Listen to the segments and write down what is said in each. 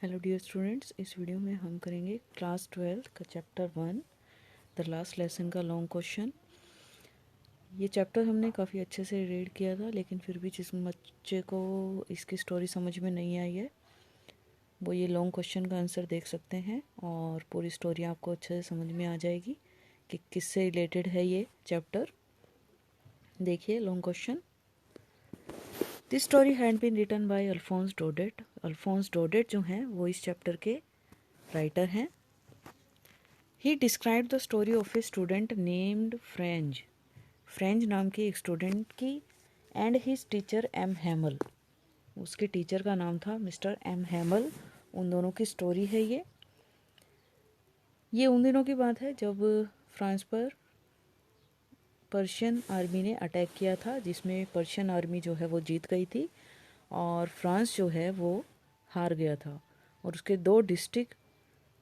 Hello dear students, इस video में हम करेंगे क्लास 12 का चैप्टर 1 द लास्ट लेसन का लॉन्ग क्वेश्चन। ये चैप्टर हमने काफ़ी अच्छे से रीड किया था, लेकिन फिर भी जिस बच्चे को इसकी स्टोरी समझ में नहीं आई है वो ये लॉन्ग क्वेश्चन का आंसर देख सकते हैं और पूरी स्टोरी आपको अच्छे से समझ में आ जाएगी कि किससे रिलेटेड है ये चैप्टर। देखिए long question. This story had been written by Alphonse Daudet. Alphonse Daudet जो हैं वो इस चैप्टर के राइटर हैं। He described the story of a student named French. French नाम के एक स्टूडेंट की and his teacher M Hamel. उसके टीचर का नाम था मिस्टर एम हैमल। उन दोनों की स्टोरी है ये उन दिनों की बात है जब फ्रांस पर पर्शियन आर्मी ने अटैक किया था, जिसमें पर्शियन आर्मी जो है वो जीत गई थी और फ्रांस जो है वो हार गया था। और उसके दो डिस्ट्रिक्ट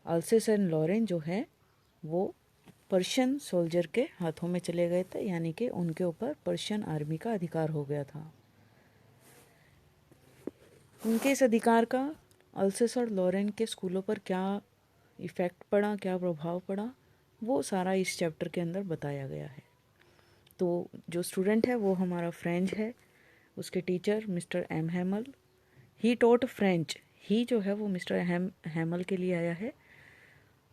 अल्सेस एंड लॉरेन जो है वो पर्शियन सोल्जर के हाथों में चले गए थे, यानी कि उनके ऊपर पर्शियन आर्मी का अधिकार हो गया था। उनके इस अधिकार का अल्सेस और लॉरेन के स्कूलों पर क्या इफ़ेक्ट पड़ा, क्या प्रभाव पड़ा, वो सारा इस चैप्टर के अंदर बताया गया है। तो जो स्टूडेंट है वो हमारा फ्रेंच है, उसके teacher Mister M Hamel. He taught French. He जो है वो मिस्टर हैमल के लिए आया है,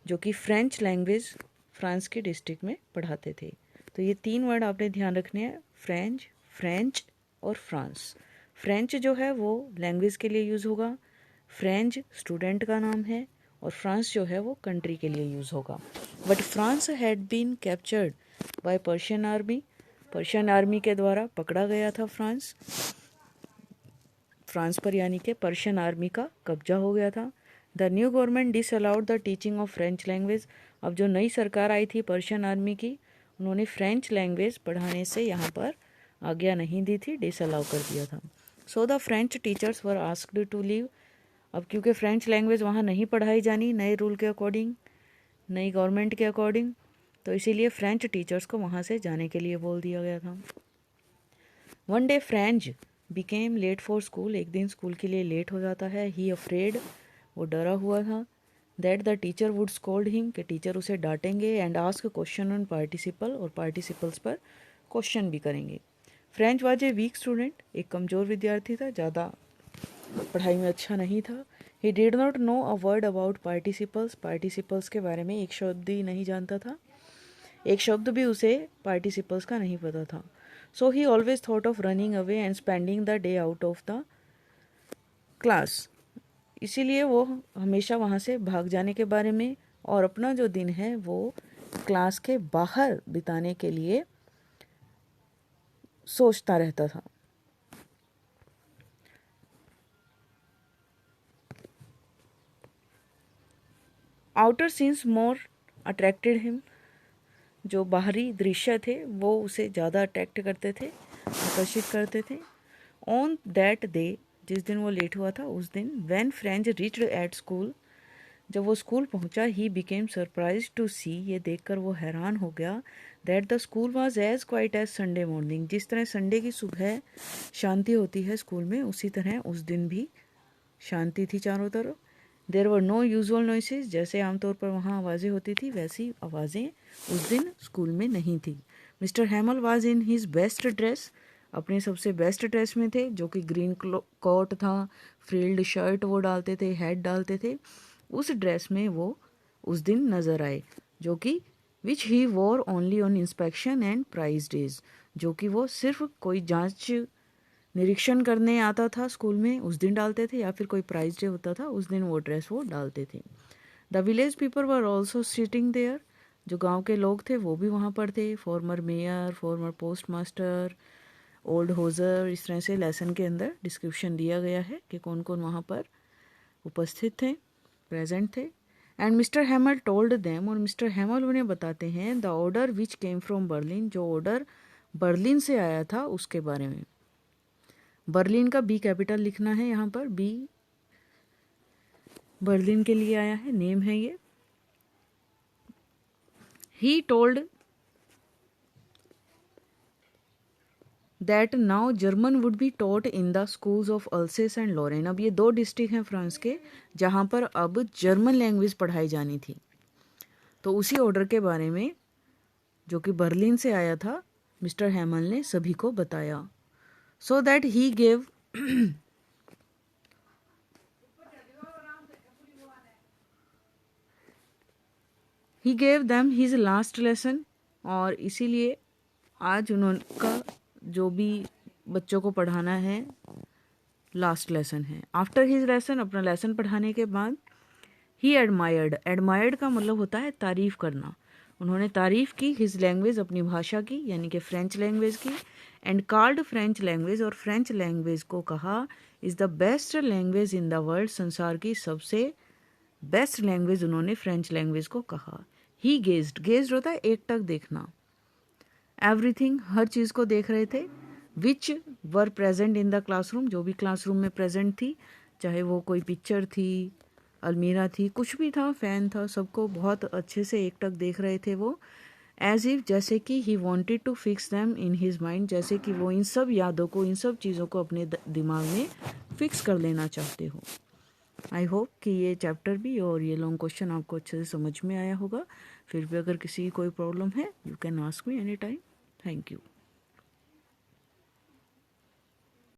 जो कि फ्रेंच लैंग्वेज फ्रांस के डिस्ट्रिक्ट में पढ़ाते थे। तो ये तीन वर्ड आपने ध्यान रखने हैं, फ्रेंच, फ्रेंच और फ्रांस। फ्रेंच जो है वो लैंग्वेज के लिए यूज़ होगा, फ्रेंच स्टूडेंट का नाम है और फ्रांस जो है वो कंट्री के लिए यूज़ होगा। But France had been captured by Persian army. Persian army के द्वारा पकड़ा गया था फ्रांस पर, यानी कि पर्शियन आर्मी का कब्जा हो गया था। The new government disallowed the teaching of French language. अब जो नई सरकार आई थी पर्शियन आर्मी की, उन्होंने फ्रेंच लैंग्वेज पढ़ाने से यहाँ पर आज्ञा नहीं दी थी, डिसअलाउ कर दिया था। So the French teachers were asked to leave. अब क्योंकि फ्रेंच लैंग्वेज वहाँ नहीं पढ़ाई जानी नए रूल के अकॉर्डिंग, नई गवर्नमेंट के अकॉर्डिंग, तो इसीलिए फ्रेंच टीचर्स को वहाँ से जाने के लिए बोल दिया गया था। One day French became late for school. एक दिन स्कूल के लिए लेट हो जाता है। ही अफ्रेड, वो डरा हुआ था, that the teacher would scold him, कि टीचर उसे डांटेंगे, and ask question on participle, और पार्टिसिपल्स पर क्वेश्चन भी करेंगे। French was a weak student. एक कमज़ोर विद्यार्थी था, ज़्यादा पढ़ाई में अच्छा नहीं था। He did not know a word about participles. Participles के बारे में एक शब्द ही नहीं जानता था, एक शब्द भी उसे पार्टिसिपल्स का नहीं पता था। So he always thought of running away and spending the day out of the class. इसीलिए वो हमेशा वहाँ से भाग जाने के बारे में और अपना जो दिन है वो क्लास के बाहर बिताने के लिए सोचता रहता था। आउटर सीन्स मोर अट्रैक्टेड हिम। जो बाहरी दृश्य थे वो उसे ज़्यादा अट्रैक्ट करते थे, आकर्षित करते थे। ऑन दैट डे, जिस दिन वो लेट हुआ था उस दिन, when French reached at school, जब वो स्कूल पहुंचा, he became surprise to see, ये देखकर वो हैरान हो गया, that the school was as quite as Sunday morning. जिस तरह संडे की सुबह शांति होती है स्कूल में, उसी तरह उस दिन भी शांति थी चारों तरफ। There were no usual noises, जैसे आमतौर पर वहाँ आवाज़ें होती थी वैसी आवाज़ें उस दिन स्कूल में नहीं थी। Mister हैमल was in his best dress, अपने सबसे बेस्ट ड्रेस में थे, जो कि ग्रीन कोट था, फ्रिल्ड शर्ट वो डालते थे, हैट डालते थे। उस ड्रेस में वो उस दिन नज़र आए, जो कि which he wore only on inspection and prize days, जो कि वो सिर्फ कोई जांच निरीक्षण करने आता था स्कूल में उस दिन डालते थे, या फिर कोई प्राइज डे होता था उस दिन वो ड्रेस वो डालते थे। The village people were also sitting there. जो गांव के लोग थे वो भी वहाँ पर थे। Farmer mayor, farmer post master, old hosier, इस तरह से लेसन के अंदर डिस्क्रिप्शन दिया गया है कि कौन कौन वहाँ पर उपस्थित थे, प्रेजेंट थे। एंड मिस्टर हैमल टोल्ड देम, और मिस्टर हैमल उन्हें बताते हैं, the order which came from Berlin, जो ऑर्डर बर्लिन से आया था उसके बारे में। बर्लिन का बी कैपिटल लिखना है यहाँ पर, बी बर्लिन के लिए आया है, नेम है ये। He told that now German would be taught in the schools of Alsace and Lorraine. अब ये 2 डिस्ट्रिक्ट हैं फ्रांस के जहाँ पर अब जर्मन लैंग्वेज पढ़ाई जानी थी। तो उसी ऑर्डर के बारे में जो कि बर्लिन से आया था मिस्टर हैमल ने सभी को बताया। So that he gave he gave them his last lesson. और इसीलिए आज उनका जो भी बच्चों को पढ़ाना है लास्ट लेसन है। आफ्टर हिज लेसन, अपना लेसन पढ़ाने के बाद, ही एडमायर्ड, एडमायर्ड का मतलब होता है तारीफ करना। उन्होंने तारीफ की हिज लैंग्वेज, अपनी भाषा की यानी कि फ्रेंच लैंग्वेज की। एंड कॉल्ड फ्रेंच लैंग्वेज, और फ्रेंच लैंग्वेज को कहा is the best language in the world, संसार की सबसे बेस्ट लैंग्वेज उन्होंने फ्रेंच लैंग्वेज को कहा। ही गेज्ड, गेज्ड होता है एकटक देखना। एवरीथिंग, हर चीज़ को देख रहे थे। Which were present in the classroom, जो भी क्लासरूम में प्रेजेंट थी, चाहे वो कोई पिक्चर थी, अलमीरा थी, कुछ भी था, फैन था, सबको बहुत अच्छे से एकटक देख रहे थे वो। एज इफ, जैसे कि he wanted to fix them in his mind, जैसे कि वो इन सब यादों को, इन सब चीज़ों को अपने दिमाग में फिक्स कर लेना चाहते हो। आई होप कि ये चैप्टर भी और ये लॉन्ग क्वेश्चन आपको अच्छे से समझ में आया होगा। फिर भी अगर किसी की कोई प्रॉब्लम है, you can ask me any time. Thank you.